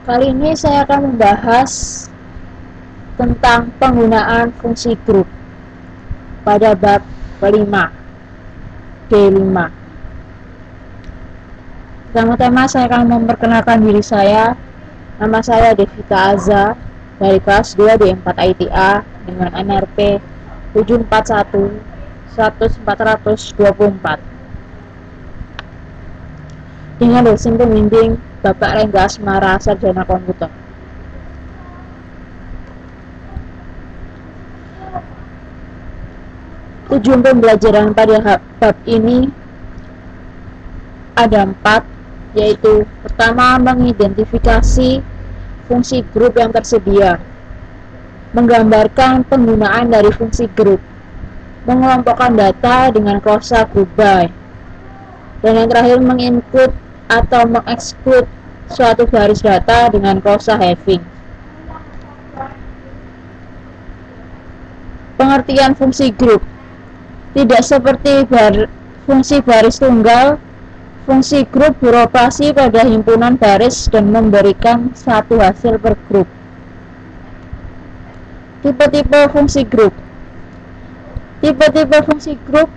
Kali ini saya akan membahas tentang penggunaan fungsi grup pada bab kelima D5. Pertama-tama saya akan memperkenalkan diri saya. Nama saya Devita Aza dari kelas 2 D4 ITA dengan NRP 741 10424 dengan dosen pembimbing Bapak Rengga Asmara, Sarjana Komputer. Tujuan pembelajaran pada bab ini ada 4, yaitu pertama, mengidentifikasi fungsi grup yang tersedia, menggambarkan penggunaan dari fungsi grup, mengelompokkan data dengan klausa group by, dan yang terakhir, menginput atau mengexclude suatu baris data dengan klausa having. Pengertian fungsi grup tidak seperti fungsi baris tunggal. Fungsi grup beroperasi pada himpunan baris dan memberikan satu hasil per grup. Tipe-tipe fungsi grup. Tipe-tipe fungsi grup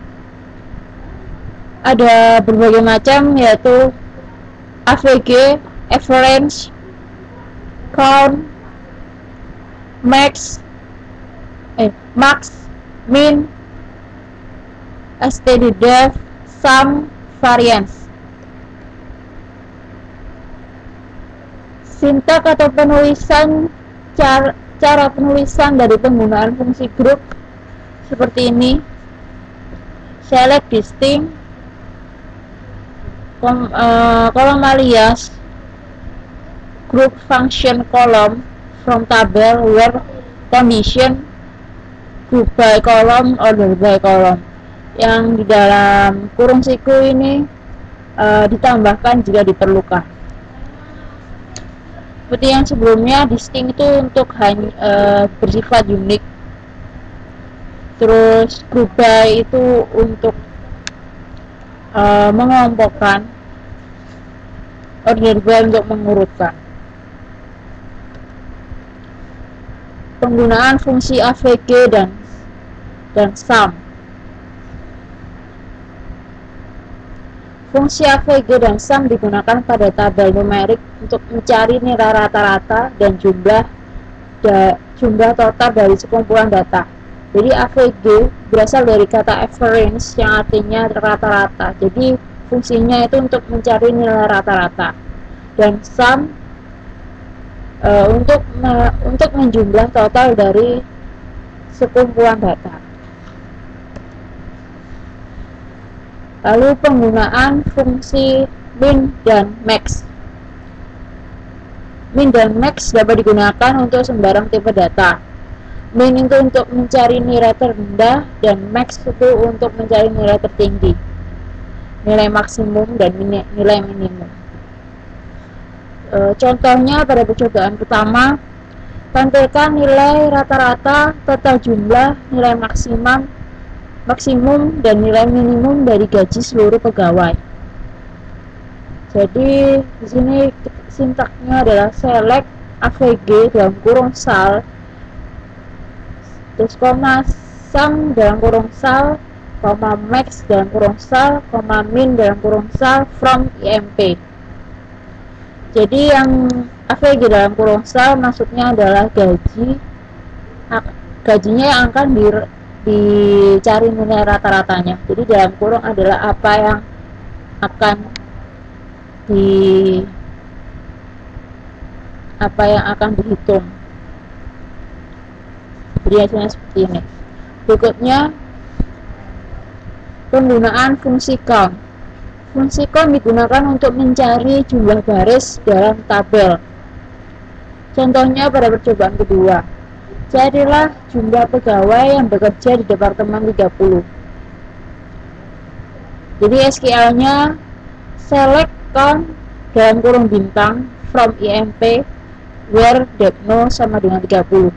ada berbagai macam, yaitu AVG, average, count, max, min, std-def, sum, variance. Sintak atau penulisan, cara penulisan dari penggunaan fungsi grup seperti ini: select, distinct, kolom alias, group function column from table where condition, group by column, order by column. Yang di dalam kurung siku ini ditambahkan jika diperlukan. Seperti yang sebelumnya, distinct itu untuk bersifat unik. Terus group by itu untuk mengelompokkan, order by untuk mengurutkan. Penggunaan fungsi AVG dan sum. Fungsi AVG dan sum digunakan pada tabel numerik untuk mencari nilai rata-rata dan jumlah total dari sekumpulan data. Jadi AVG berasal dari kata average yang artinya rata-rata. Jadi fungsinya itu untuk mencari nilai rata-rata. Dan sum untuk menjumlah total dari sekumpulan data. Lalu penggunaan fungsi min dan max. Min dan max dapat digunakan untuk sembarang tipe data. Min itu untuk mencari nilai terendah dan max itu untuk mencari nilai tertinggi, nilai maksimum dan nilai minimum. Contohnya pada percobaan pertama, tampilkan nilai rata-rata, total jumlah, nilai maksimum dan nilai minimum dari gaji seluruh pegawai. Jadi di sini sintaknya adalah select AVG dalam kurung sal, terus koma sum dalam kurung sal, koma max dalam kurung sal, koma min dalam kurung sal from IMP. Jadi yang AVG dalam kurung sal maksudnya adalah gajinya yang akan dicari nilai rata-ratanya. Jadi dalam kurung adalah apa yang akan dihitung. Jadi hasilnya seperti ini. Berikutnya, penggunaan fungsi count. Fungsi count digunakan untuk mencari jumlah baris dalam tabel. Contohnya pada percobaan kedua, carilah jumlah pegawai yang bekerja di Departemen 30. Jadi SQL-nya select count dalam kurung bintang from IMP where depno sama dengan 30.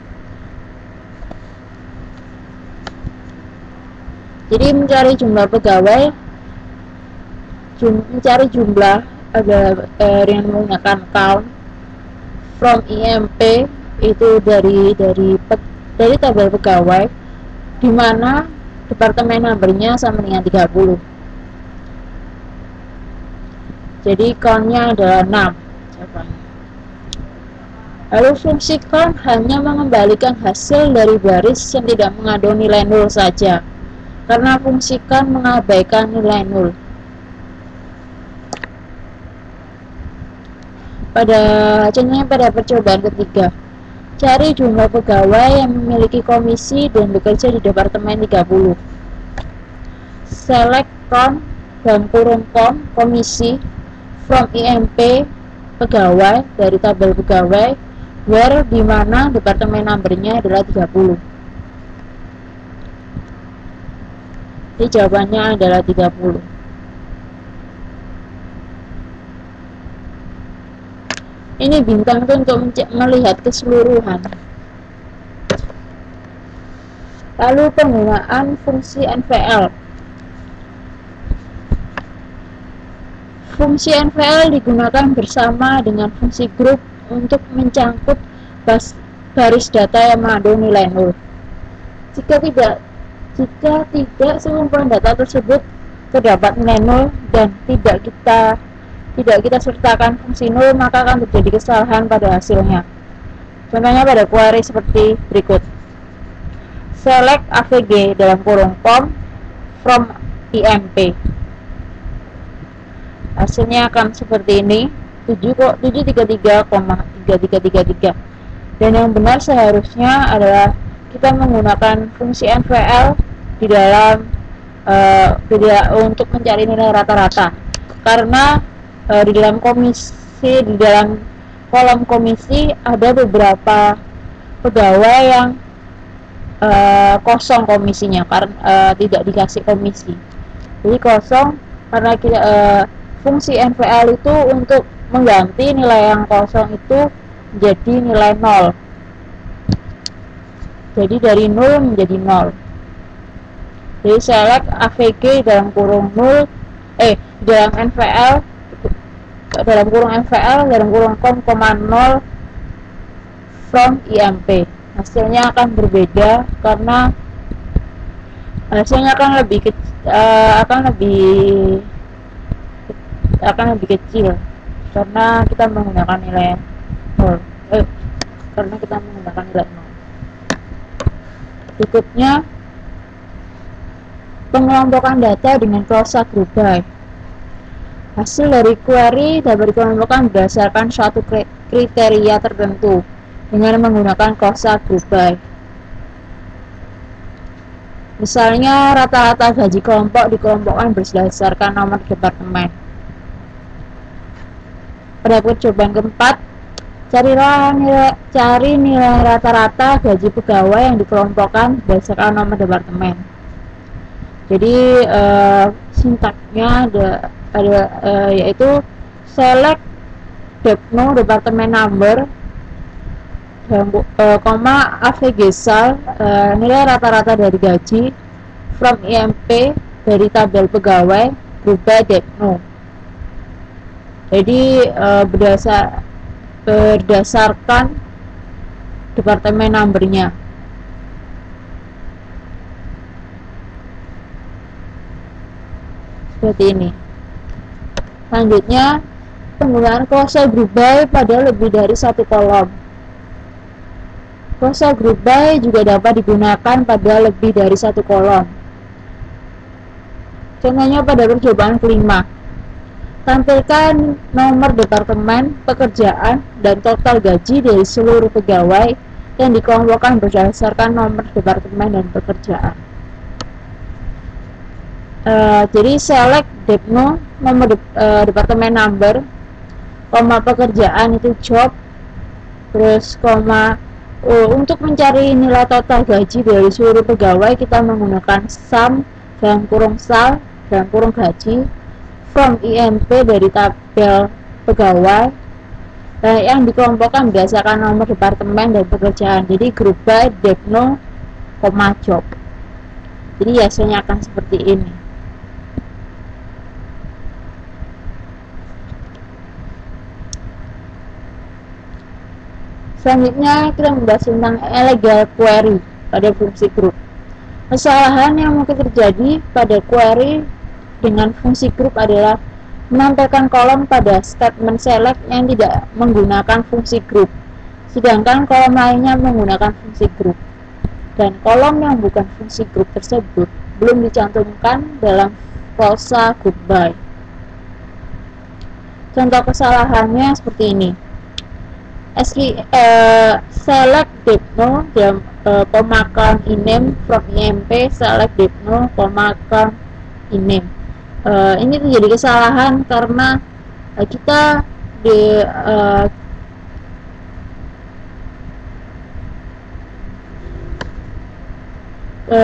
Jadi mencari jumlah pegawai, mencari jumlah ada yang menggunakan count from IMP itu dari tabel pegawai, di mana departemen numbernya sama dengan 30. Jadi count-nya adalah 6 jawabannya. Lalu fungsi count hanya mengembalikan hasil dari baris yang tidak mengandung nilai 0 saja, karena fungsi count mengabaikan nilai 0. Contohnya pada percobaan ketiga, cari jumlah pegawai yang memiliki komisi dan bekerja di departemen 30. Select count dalam kurung komisi from IMP pegawai dari tabel pegawai, where di mana departemen numbernya adalah 30. Jadi jawabannya adalah 30. Ini bintang itu untuk melihat keseluruhan. Lalu penggunaan fungsi NVL. Fungsi NVL digunakan bersama dengan fungsi grup untuk mencangkut baris data yang mengandung nilai 0. Jika tidak sekumpulan data tersebut terdapat nilai 0 dan tidak kita sertakan fungsi 0, maka akan terjadi kesalahan pada hasilnya. Contohnya pada query seperti berikut. Select AVG dalam kurung com from IMP. Hasilnya akan seperti ini, 733,3333. Dan yang benar seharusnya adalah kita menggunakan fungsi NVL di dalam untuk mencari nilai rata-rata, karena di dalam kolom komisi ada beberapa pegawai yang kosong komisinya karena tidak dikasih komisi. Jadi kosong karena fungsi NVL itu untuk mengganti nilai yang kosong itu menjadi nilai 0. Jadi dari 0 menjadi 0. Jadi select AVG dalam kurung dalam kurung NVL dalam kurung com, 0 from IMP. Hasilnya akan berbeda karena hasilnya akan lebih kecil karena kita menggunakan nilai 0. Berikutnya, pengelompokan data dengan klausa group by. Hasil dari query dapat dikelompokkan berdasarkan suatu kriteria tertentu dengan menggunakan klausa group by. Misalnya, rata-rata gaji kelompok dikelompokkan berdasarkan nomor departemen. Pada percobaan keempat, cari nilai rata-rata gaji pegawai yang dikelompokkan berdasarkan nomor departemen. Jadi sintaknya yaitu select DEPNO departemen number koma AVG sal nilai rata-rata dari gaji from IMP dari tabel pegawai group by DEPNO. Jadi berdasarkan departemen numbernya. Seperti ini. Selanjutnya, penggunaan klausa group by pada lebih dari satu kolom. Klausa group by juga dapat digunakan pada lebih dari satu kolom. Contohnya pada percobaan kelima. Tampilkan nomor departemen, pekerjaan, dan total gaji dari seluruh pegawai yang dikelompokkan berdasarkan nomor departemen dan pekerjaan. Jadi select DEPNO nomor departemen number, koma pekerjaan itu job, terus koma untuk mencari nilai total gaji dari seluruh pegawai kita menggunakan sum dalam kurung sal dalam kurung gaji from IMP dari tabel pegawai yang dikelompokkan berdasarkan nomor departemen dan pekerjaan. Jadi group by DEPNO, job. Jadi hasilnya akan seperti ini. Selanjutnya kita membahas tentang illegal query pada fungsi group. Kesalahan yang mungkin terjadi pada query dengan fungsi group adalah menampilkan kolom pada statement select yang tidak menggunakan fungsi group, sedangkan kolom lainnya menggunakan fungsi group, dan kolom yang bukan fungsi group tersebut belum dicantumkan dalam klausa group by. Contoh kesalahannya seperti ini. Select depno dalam pemakan iname from IMP select depno pemakan iname. Ini terjadi kesalahan karena kita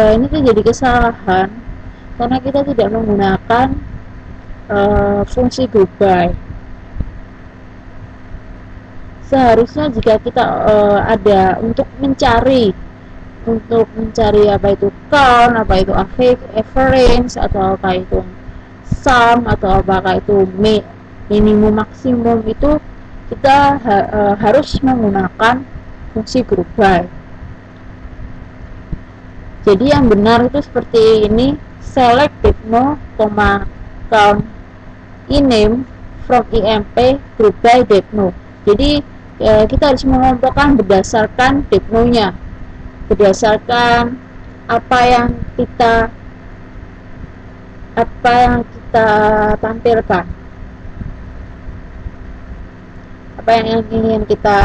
ini terjadi kesalahan karena kita tidak menggunakan fungsi group by. Seharusnya jika kita ada untuk mencari apa itu count, apa itu average, atau apa itu sum, atau apakah itu minimum maksimum, itu kita harus menggunakan fungsi group by. Jadi yang benar itu seperti ini, select depno, count iname from IMP group by depno. Jadi kita harus mengelompokkan berdasarkan depno-nya, berdasarkan apa yang kita tampilkan, apa yang ingin kita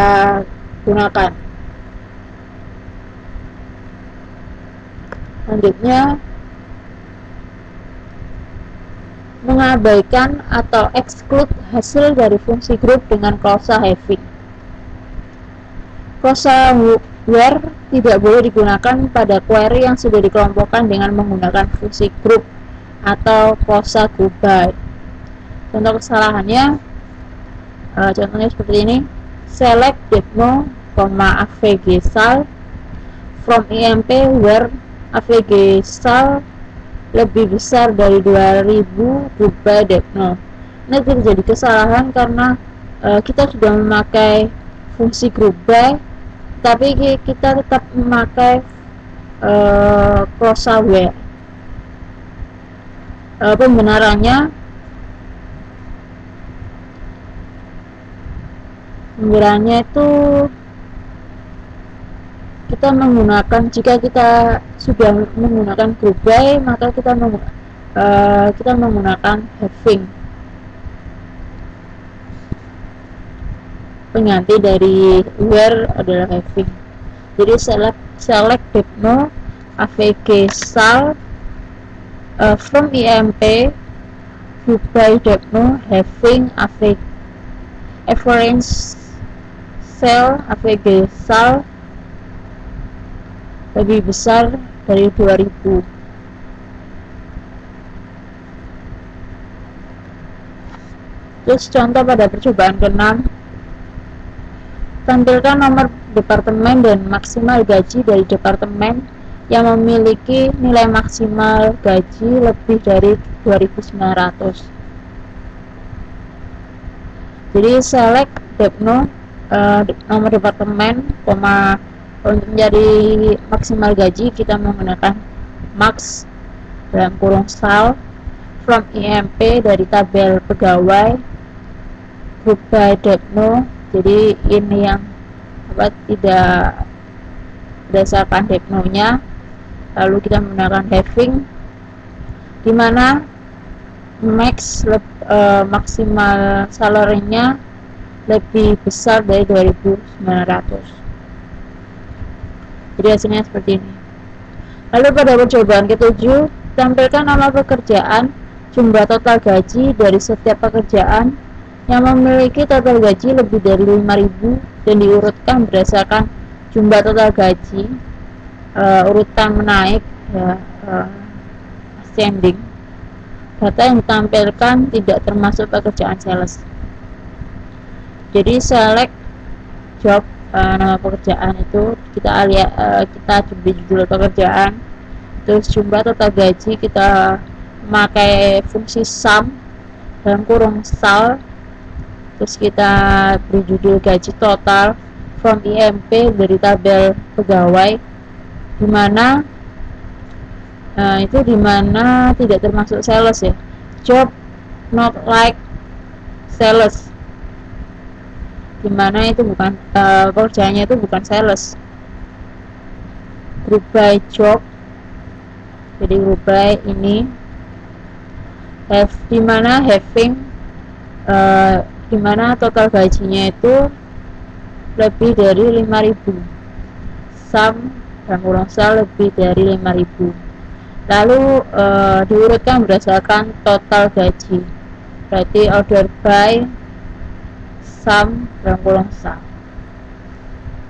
gunakan. Selanjutnya, mengabaikan atau exclude hasil dari fungsi group dengan klausa having. Klausa where tidak boleh digunakan pada query yang sudah dikelompokkan dengan menggunakan fungsi group atau klausa group by. Contoh kesalahannya, contohnya seperti ini. Select depno, avg sal from IMP where avg sal lebih besar dari 2000 group by depno. Ini terjadi kesalahan karena kita sudah memakai fungsi group by, tapi kita tetap memakai klausa where. Pembenarannya itu kita menggunakan, jika kita sudah menggunakan group by, maka kita menggunakan having. Pengganti dari where adalah having. Jadi select depno avg sal from IMP group by depno having average cell avg sal lebih besar dari 2000. Terus contoh pada percobaan ke-6, tampilkan nomor departemen dan maksimal gaji dari departemen yang memiliki nilai maksimal gaji lebih dari 2.900. Jadi select depno nomor departemen, untuk mencari maksimal gaji kita menggunakan max dalam kurung sal from IMP dari tabel pegawai group by depno. Jadi ini yang tidak berdasarkan depno-nya, lalu kita menggunakan having, di mana maksimal salary-nya lebih besar dari 2.900. Jadi hasilnya seperti ini. Lalu pada percobaan ke-7, tampilkan nama pekerjaan, jumlah total gaji dari setiap pekerjaan yang memiliki total gaji lebih dari 5.000 dan diurutkan berdasarkan jumlah total gaji, urutan menaik, ascending. Data yang ditampilkan tidak termasuk pekerjaan sales. Jadi select job, nama pekerjaan itu kita lihat, kita beri judul pekerjaan, terus jumlah total gaji kita memakai fungsi sum dalam kurung sal, terus kita beri judul gaji total from IMP dari tabel pegawai, dimana itu dimana tidak termasuk sales ya. Job not like sales, dimana itu bukan pekerjaannya itu bukan sales. Group by job, jadi group by ini have, dimana having dimana total gajinya itu lebih dari 5.000, sum dan kurang lebih dari 5.000. Lalu diurutkan berdasarkan total gaji, berarti order by, sum dan kurang sum.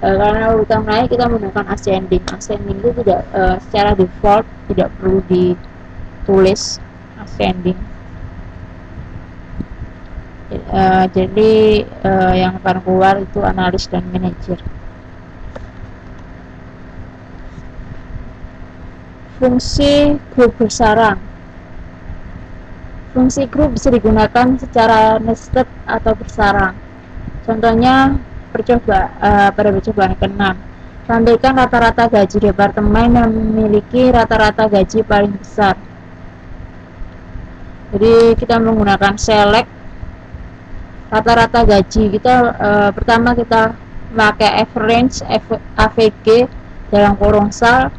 Karena urutan naik kita menggunakan ascending. Ascending itu tidak secara default tidak perlu ditulis ascending. Jadi yang akan keluar itu analis dan manajer. Fungsi grup bersarang. Fungsi grup bisa digunakan secara nested atau bersarang. Contohnya pada percobaan ke-6, tampilkan rata-rata gaji departemen yang memiliki rata-rata gaji paling besar. Jadi kita menggunakan select rata-rata gaji. Kita pertama kita pakai average AVG dalam kurung sal,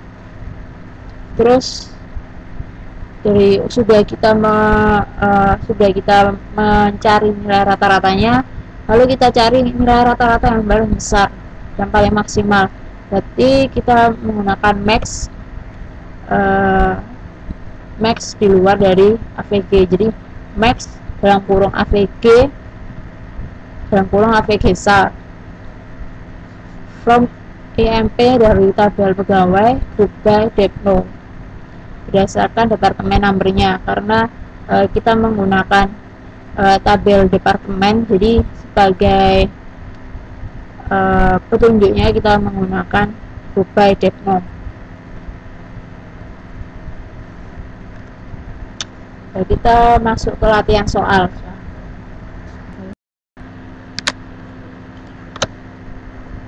terus dari sudah kita mencari nilai rata-ratanya, lalu kita cari nilai rata-rata yang paling besar dan paling maksimal. Berarti kita menggunakan max di luar dari AVG. Jadi max dalam kurung AVG dalam kurung AVG SAR from IMP dari tabel pegawai group by Depno berdasarkan departemen numbernya, karena kita menggunakan tabel departemen, jadi sebagai petunjuknya kita menggunakan group by Depno. Kita masuk ke latihan soal.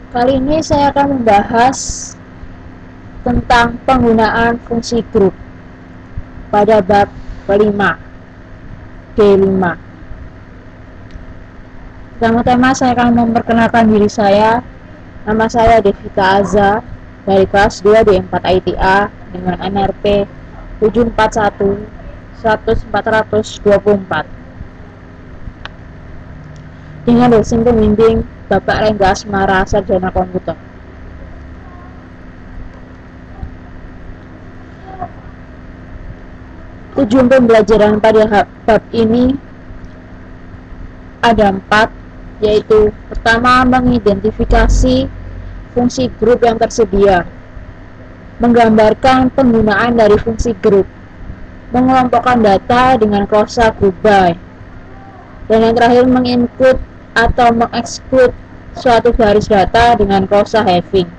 Kali ini saya akan membahas tentang penggunaan fungsi grup pada bab 5 D5. Pertama-tama saya akan memperkenalkan diri saya. Nama saya Devita Aza dari kelas 2 D4 ITA dengan NRP 741-10424 dengan dosen pembimbing Bapak Rengga Asmara, Sarjana Komputer. Tujuan pembelajaran pada bab ini ada 4, yaitu pertama, mengidentifikasi fungsi grup yang tersedia, menggambarkan penggunaan dari fungsi grup, mengelompokkan data dengan klausa group by, dan yang terakhir menginput atau mengeksklut suatu garis data dengan klausa having.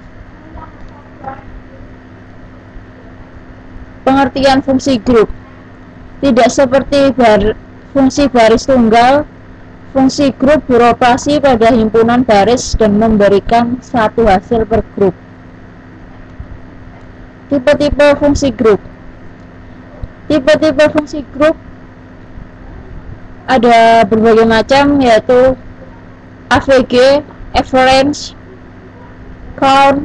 Pengertian fungsi grup tidak seperti fungsi baris tunggal. Fungsi grup beroperasi pada himpunan baris dan memberikan satu hasil per grup. Tipe-tipe fungsi grup. Tipe-tipe fungsi grup ada berbagai macam, yaitu AVG, average, count,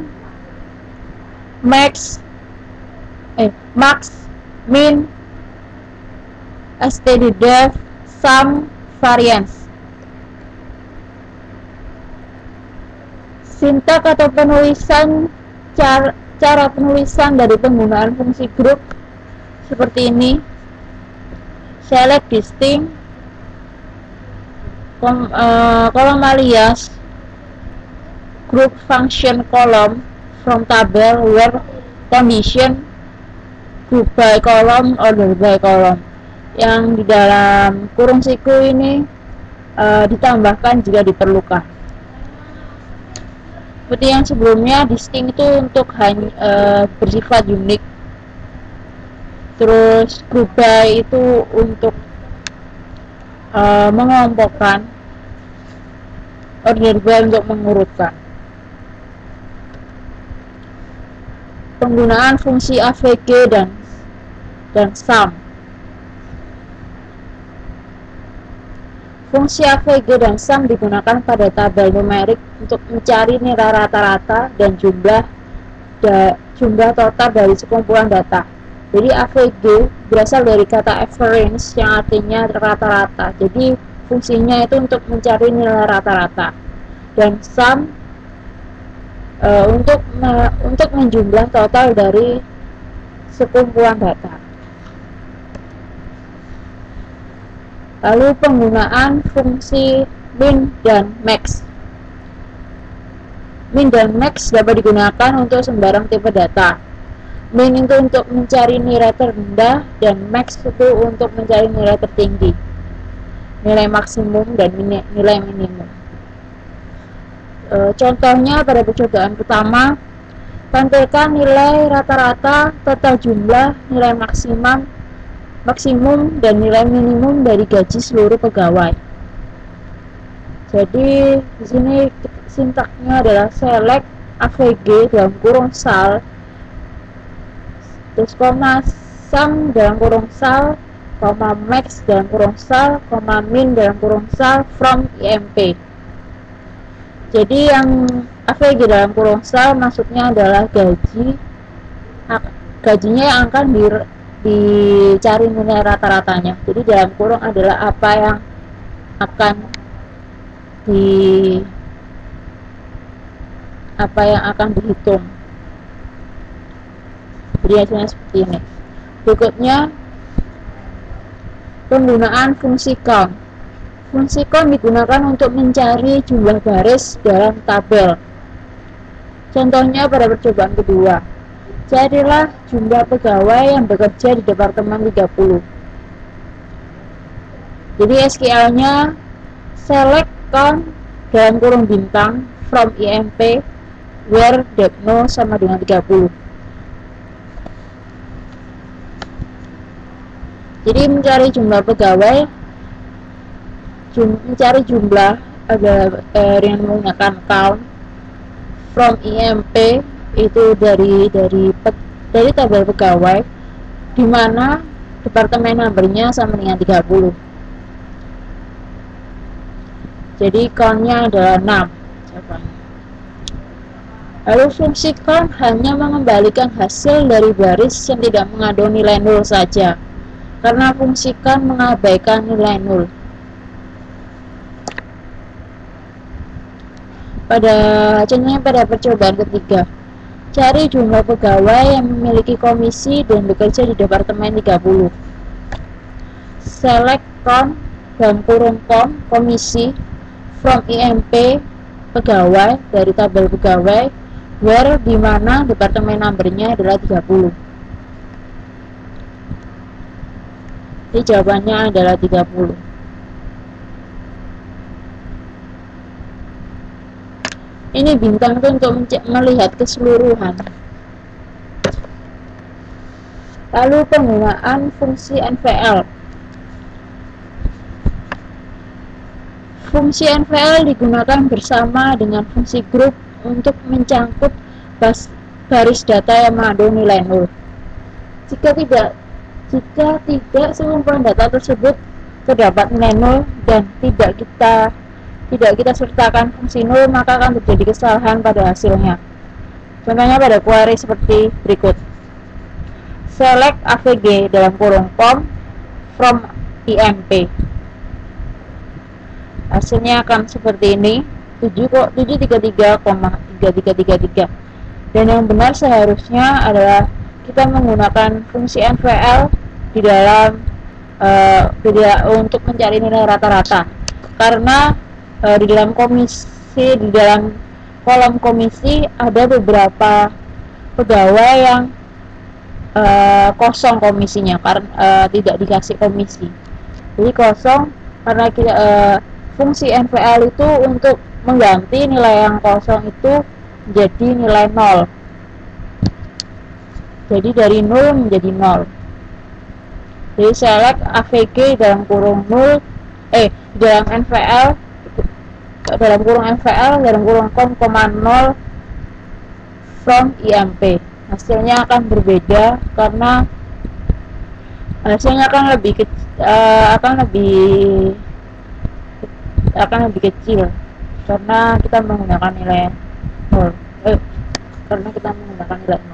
max, min, std-def, sum, variance. Sintak atau penulisan, cara penulisan dari penggunaan fungsi grup seperti ini: select, distinct, kolom alias group function column from tabel where condition group by column, order by column. Yang di dalam kurung siku ini ditambahkan jika diperlukan. Seperti yang sebelumnya, distinct itu untuk bersifat unik. Terus group by itu untuk mengelompokkan, order by untuk mengurutkan. Penggunaan fungsi AVG dan sum. Fungsi AVG dan sum digunakan pada tabel numerik untuk mencari nilai rata-rata dan jumlah total dari sekumpulan data. Jadi AVG berasal dari kata average yang artinya rata-rata. Jadi fungsinya itu untuk mencari nilai rata-rata. Dan sum untuk menjumlah total dari sekumpulan data. Lalu penggunaan fungsi min dan max. Min dan max dapat digunakan untuk sembarang tipe data. Min itu untuk mencari nilai terendah dan max itu untuk mencari nilai tertinggi, nilai maksimum dan nilai minimum. Contohnya pada percobaan pertama, tampilkan nilai rata-rata, total jumlah, nilai maksimum dan nilai minimum dari gaji seluruh pegawai. Jadi di sini sintaknya adalah select AVG dalam kurung sal, terus koma sum dalam kurung sal, koma max dalam kurung sal, koma min dalam kurung sal from IMP. Jadi yang AVG dalam kurung sal maksudnya adalah gajinya yang akan dicari nilai rata-ratanya. Jadi dalam kurung adalah apa yang akan dihitung. Jadi hasilnya seperti ini. Berikutnya penggunaan fungsi count. Fungsi count digunakan untuk mencari jumlah baris dalam tabel. Contohnya pada percobaan kedua, carilah jumlah pegawai yang bekerja di Departemen 30. Jadi SQL-nya select count dalam kurung bintang from IMP where depno sama dengan 30. Jadi mencari jumlah pegawai, mencari jumlah yang menggunakan count from IMP itu dari tabel pegawai, di mana departemen numbernya sama dengan 30. Jadi count-nya adalah 6. Lalu fungsi count hanya mengembalikan hasil dari baris yang tidak mengandung nilai 0 saja, karena fungsi count mengabaikan nilai 0. Contohnya pada percobaan ketiga, cari jumlah pegawai yang memiliki komisi dan bekerja di Departemen 30. Select count dalam kurung komisi from IMP pegawai dari tabel pegawai where di mana departemen numbernya adalah 30. Jadi jawabannya adalah 30. Ini bintang itu untuk melihat keseluruhan. Lalu penggunaan fungsi NVL. Fungsi NVL digunakan bersama dengan fungsi group untuk mencangkut baris data yang mengandung nilai 0. Jika tidak sekumpulan data tersebut terdapat nilai 0 dan tidak kita sertakan fungsi 0, maka akan terjadi kesalahan pada hasilnya. Contohnya pada query seperti berikut. Select AVG dalam kurung com from IMP. Hasilnya akan seperti ini, 733,3333. Dan yang benar seharusnya adalah kita menggunakan fungsi NVL di dalam untuk mencari nilai rata-rata, karena di dalam kolom komisi ada beberapa pegawai yang kosong komisinya karena tidak dikasih komisi. Jadi kosong karena fungsi NVL itu untuk mengganti nilai yang kosong itu menjadi nilai 0. Jadi dari 0 menjadi 0. Jadi select AVG dalam kurung 0 dalam NVL dalam kurung NVL dalam kurung com, 0 from IMP. hasilnya akan berbeda karena hasilnya akan lebih kecil karena kita menggunakan nilai 0 karena kita menggunakan nilai 0.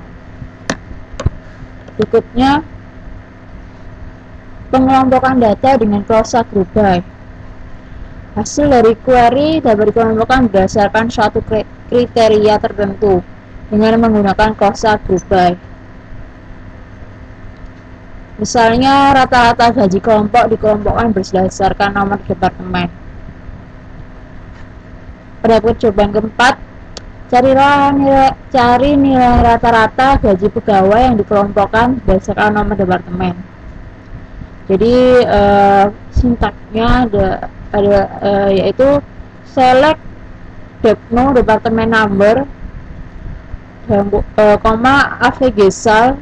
Berikutnya, pengelompokan data dengan klausa group by. Hasil dari query dapat dikelompokkan berdasarkan suatu kriteria tertentu dengan menggunakan klausa group by. Misalnya, rata-rata gaji kelompok dikelompokkan berdasarkan nomor departemen. Pada percobaan keempat, cari nilai rata-rata gaji pegawai yang dikelompokkan berdasarkan nomor departemen. Jadi sintaknya ada yaitu select depno departemen number koma AVG sal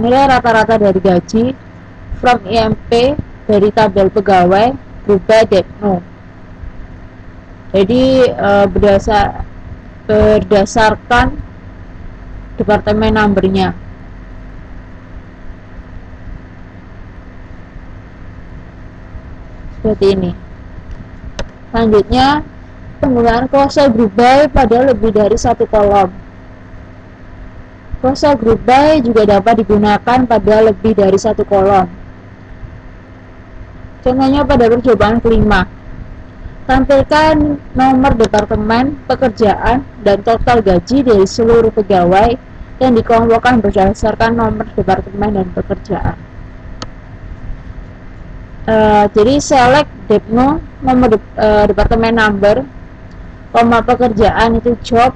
nilai rata-rata dari gaji from IMP dari tabel pegawai group by depno. Jadi berdasarkan departemen numbernya. Seperti ini. Selanjutnya, penggunaan klausa group by pada lebih dari satu kolom. Klausa group by juga dapat digunakan pada lebih dari satu kolom. Contohnya pada percobaan kelima. Tampilkan nomor departemen, pekerjaan, dan total gaji dari seluruh pegawai yang dikelompokkan berdasarkan nomor departemen dan pekerjaan. Jadi select depno nomor departemen number, koma pekerjaan itu job,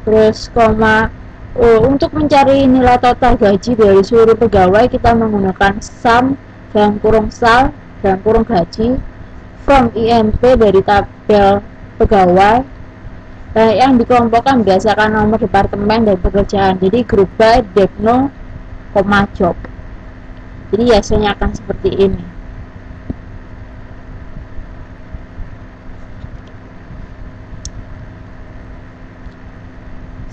terus koma untuk mencari nilai total gaji dari seluruh pegawai kita menggunakan sum dalam kurung sal dalam kurung gaji from IMP dari tabel pegawai yang dikelompokkan berdasarkan nomor departemen dan pekerjaan. Jadi group by depno, job. Jadi hasilnya akan seperti ini.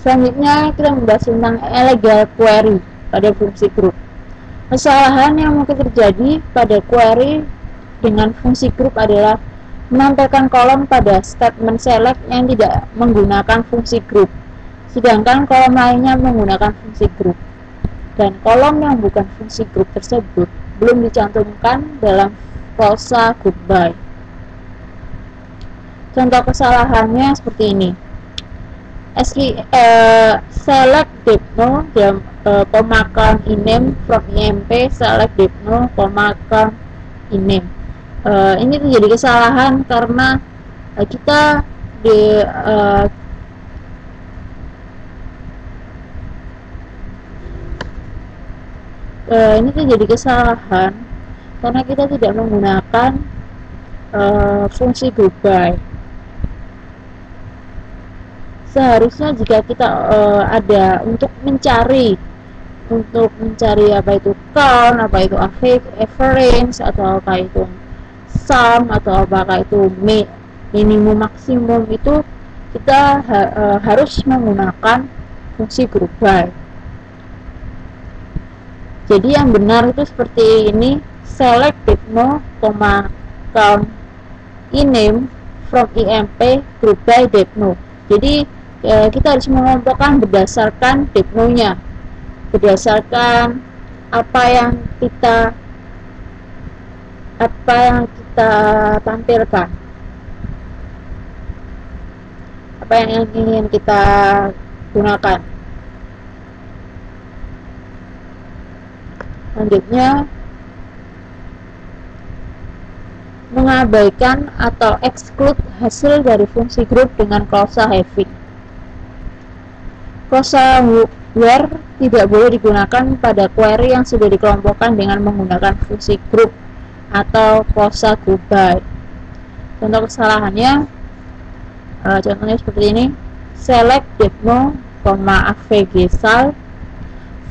Selanjutnya kita membahas tentang illegal query pada fungsi group. Kesalahan yang mungkin terjadi pada query dengan fungsi group adalah menampilkan kolom pada statement select yang tidak menggunakan fungsi group, sedangkan kolom lainnya menggunakan fungsi group, dan kolom yang bukan fungsi group tersebut belum dicantumkan dalam klausa group by. Contoh kesalahannya seperti ini. Select depno dalam count iname from IMP select depno count iname. Ini terjadi kesalahan karena kita ini terjadi kesalahan karena kita tidak menggunakan fungsi group by. Seharusnya jika kita ada untuk mencari apa itu count, apa itu average, atau apa itu sum, atau apakah itu minimum maksimum, itu kita harus menggunakan fungsi group by. Jadi yang benar itu seperti ini, select depno, count iname from IMP group by depno. Jadi kita harus mengelompokkan berdasarkan depno-nya, berdasarkan apa yang kita tampilkan, apa yang ingin kita gunakan. Selanjutnya, mengabaikan atau exclude hasil dari fungsi group dengan klausa having. Klausa where tidak boleh digunakan pada query yang sudah dikelompokkan dengan menggunakan fungsi group atau klausa group by. Contoh kesalahannya, contohnya seperti ini. Select depno, AVG sal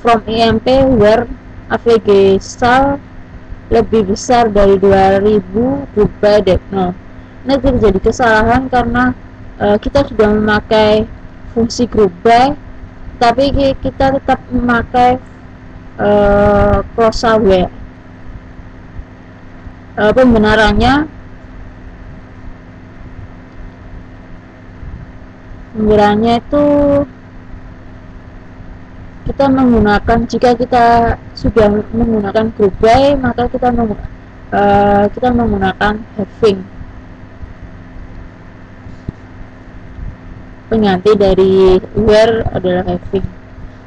from IMP where AVG sal lebih besar dari 2000 group by depno. Ini terjadi kesalahan karena kita sudah memakai fungsi group by tetapi kita tetap memakai closal where. Pembenarannya itu kita menggunakan, jika kita sudah menggunakan group by, maka kita menggunakan having. Pengganti dari where adalah having.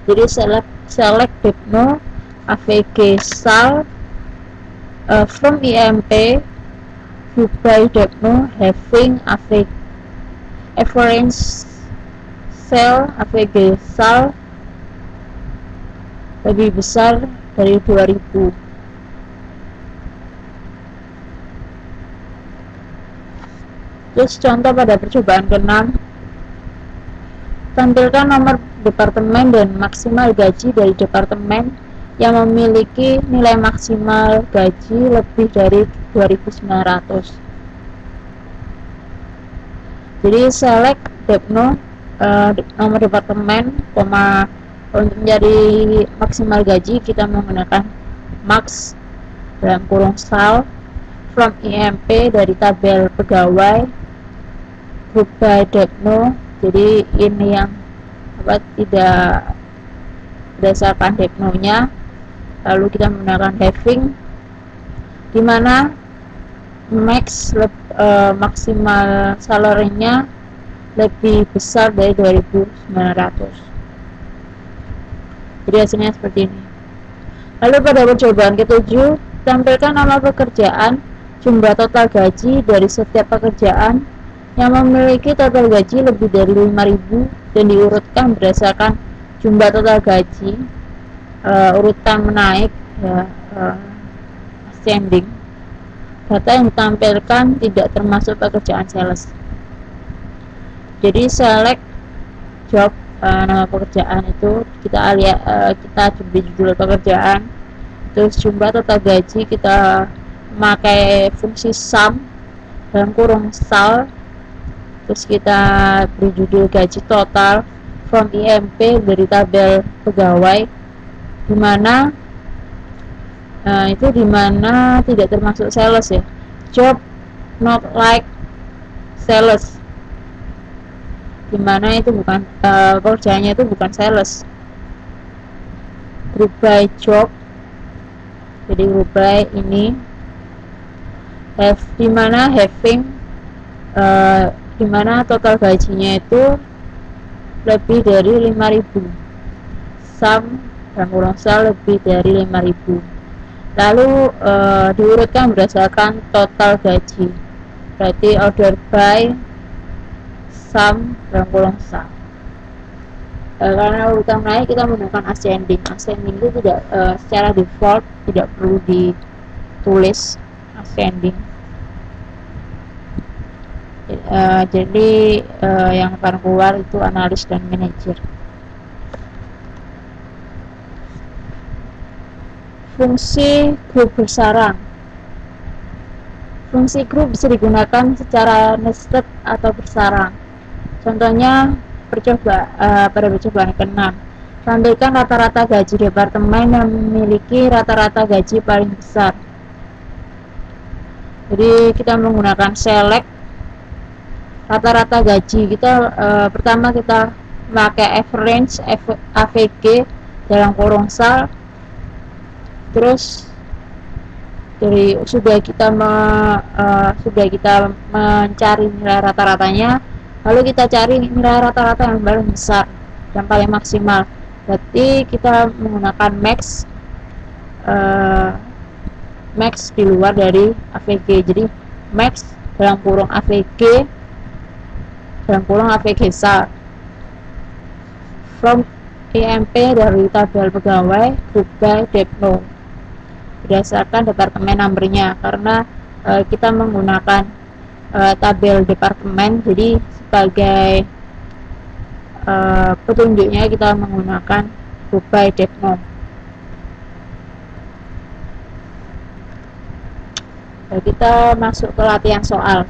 Jadi select depno avg sal from IMP group by depno having average cell avg sal lebih besar dari 2000. Terus contoh pada percobaan ke-6, tampilkan nomor departemen dan maksimal gaji dari departemen yang memiliki nilai maksimal gaji lebih dari 2.900. Jadi select depno nomor departemen, untuk mencari maksimal gaji kita menggunakan max dalam kurung sal from IMP dari tabel pegawai group by depno. Jadi ini yang tidak berdasarkan depno-nya, lalu kita menggunakan having, di mana max maksimal salary-nya lebih besar dari 2.900. Jadi hasilnya seperti ini. Lalu pada percobaan ke-7, tampilkan nama pekerjaan, jumlah total gaji dari setiap pekerjaan yang memiliki total gaji lebih dari 5.000 dan diurutkan berdasarkan jumlah total gaji, urutan menaik, ascending. Data yang ditampilkan tidak termasuk pekerjaan sales. Jadi select job, nama pekerjaan itu kita beri judul pekerjaan, terus jumlah total gaji kita memakai fungsi sum dalam kurung sal, terus kita beri judul gaji total from IMP dari tabel pegawai, dimana tidak termasuk sales ya, job not like sales, dimana itu bukan pekerjaannya itu bukan sales. Group by job, jadi group by ini dimana having, dimana total gajinya itu lebih dari 5.000, sum dan kurung sal lebih dari 5.000, lalu diurutkan berdasarkan total gaji, berarti order by sum dan kurung sal. Karena urutan naik kita menggunakan ascending. Ascending itu tidak secara default tidak perlu ditulis ascending. Jadi yang akan keluar itu analis dan manajer. Fungsi grup bersarang. Fungsi grup bisa digunakan secara nested atau bersarang. Contohnya pada percobaan ke-6, tampilkan rata-rata gaji departemen yang memiliki rata-rata gaji paling besar. Jadi kita menggunakan select rata-rata gaji. Pertama kita memakai average AVG dalam kurung sal, terus sudah kita mencari nilai rata-ratanya, lalu kita cari nilai rata-rata yang paling besar, yang paling maksimal. Berarti kita menggunakan max di luar dari AVG. Jadi max dalam kurung AVG sal from IMP dari tabel pegawai group by depno berdasarkan departemen numbernya, karena kita menggunakan tabel departemen, jadi sebagai petunjuknya kita menggunakan group by depno. Kita masuk ke latihan soal.